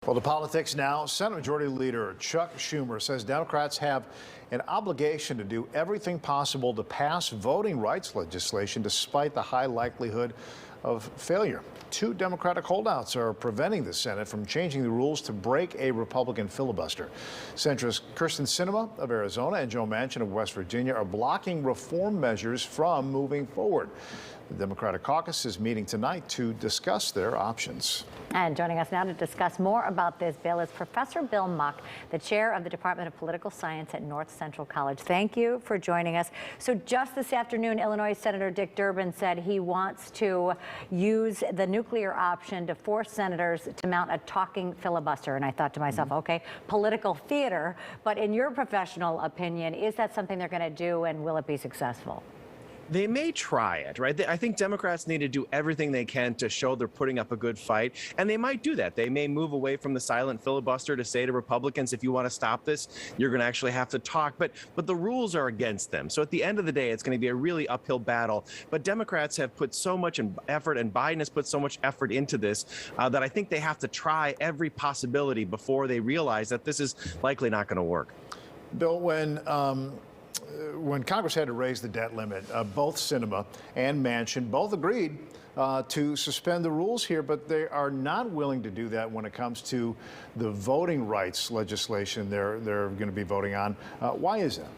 Well, to politics now, Senate Majority Leader Chuck Schumer says Democrats have an obligation to do everything possible to pass voting rights legislation despite the high likelihood of failure. Two Democratic holdouts are preventing the Senate from changing the rules to break a Republican filibuster. Centrist Kyrsten Sinema of Arizona and Joe Manchin of West Virginia are blocking reform measures from moving forward. The Democratic caucus is meeting tonight to discuss their options. And joining us now to discuss more about this bill is Professor Bill Muck, the chair of the Department of Political Science at North Central College. Thank you for joining us. So just this afternoon, Illinois Senator Dick Durbin said he wants to use the nuclear option to force senators to mount a talking filibuster. And I thought to myself, okay, political theater. But in your professional opinion, is that something they're going to do, and will it be successful? They may try it, right? I think Democrats need to do everything they can to show they're putting up a good fight, and they might do that. They may move away from the silent filibuster to say to Republicans, if you want to stop this, you're going to actually have to talk, but the rules are against them. So at the end of the day, it's going to be a really uphill battle. But Democrats have put so much effort, and Biden has put so much effort into this, that I think they have to try every possibility before they realize that this is likely not going to work. Bill, when Congress had to raise the debt limit, both Sinema and Manchin both agreed to suspend the rules here, but they are not willing to do that when it comes to the voting rights legislation they're going to be voting on. Why is that?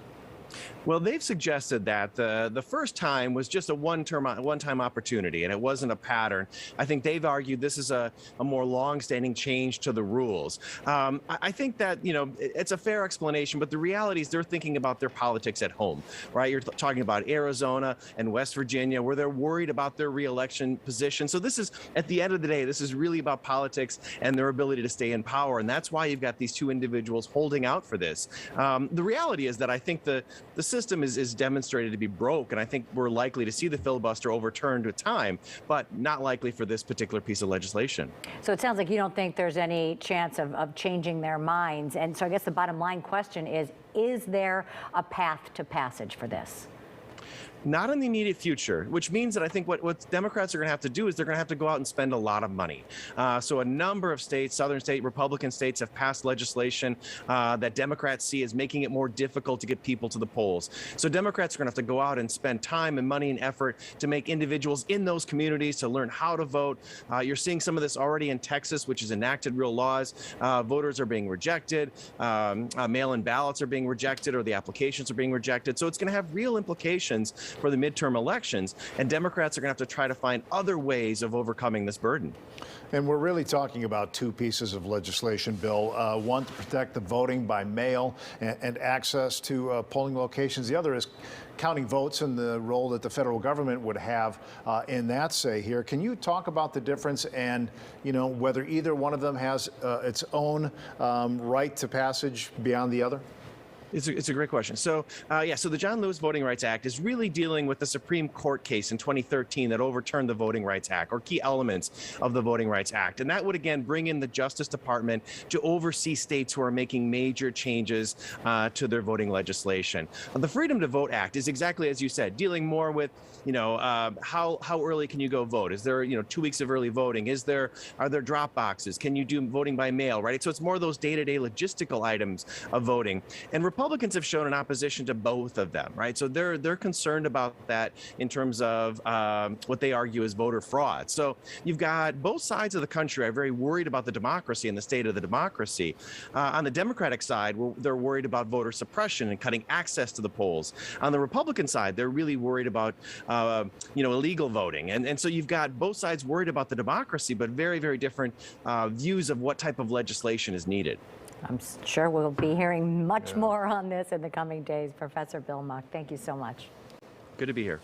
Well, they've suggested that the first time was just a one-time opportunity, and it wasn't a pattern. I think they've argued this is a more long-standing change to the rules. I think that, it's a fair explanation, but the reality is they're thinking about their politics at home, right? You're talking about Arizona and West Virginia, where they're worried about their reelection position. So this is, at the end of the day, this is really about politics and their ability to stay in power, and that's why you've got these two individuals holding out for this. The reality is that I think the system is demonstrated to be broke, and I think we're likely to see the filibuster overturned with time, but not likely for this particular piece of legislation. So it sounds like you don't think there's any chance of changing their minds. And so I guess the bottom line question is there a path to passage for this? Not in the immediate future, which means that I think what Democrats are going to have to do is they're going to have to go out and spend a lot of money. So a number of states, southern state, Republican states, have passed legislation that Democrats see as making it more difficult to get people to the polls. So Democrats are going to have to go out and spend time and money and effort to make individuals in those communities to learn how to vote. You're seeing some of this already in Texas, which has enacted real laws. Voters are being rejected. Mail-in ballots are being rejected, or the applications are being rejected. So it's going to have real implications for the midterm elections, and Democrats are going to have to try to find other ways of overcoming this burden. And we're really talking about two pieces of legislation, Bill. One to protect the voting by mail and access to polling locations. The other is counting votes and the role that the federal government would have in that say here. Can you talk about the difference and, whether either one of them has its own right to passage beyond the other? It's a great question. So, so the John Lewis Voting Rights Act is really dealing with the Supreme Court case in 2013 that overturned the Voting Rights Act, or key elements of the Voting Rights Act. And that would, again, bring in the Justice Department to oversee states who are making major changes to their voting legislation. The Freedom to Vote Act is exactly as you said, dealing more with, how early can you go vote? Is there, 2 weeks of early voting? Are there drop boxes? Can you do voting by mail, right? So it's more those day-to-day logistical items of voting. And Republicans have shown an opposition to both of them, right? So they're concerned about that in terms of what they argue is voter fraud. So you've got both sides of the country are very worried about the democracy and the state of the democracy. On the Democratic side, they're worried about voter suppression and cutting access to the polls. On the Republican side, they're really worried about illegal voting. And so you've got both sides worried about the democracy, but very, very different views of what type of legislation is needed. I'm sure we'll be hearing much more on this in the coming days. Professor Bill Muck, thank you so much. Good to be here.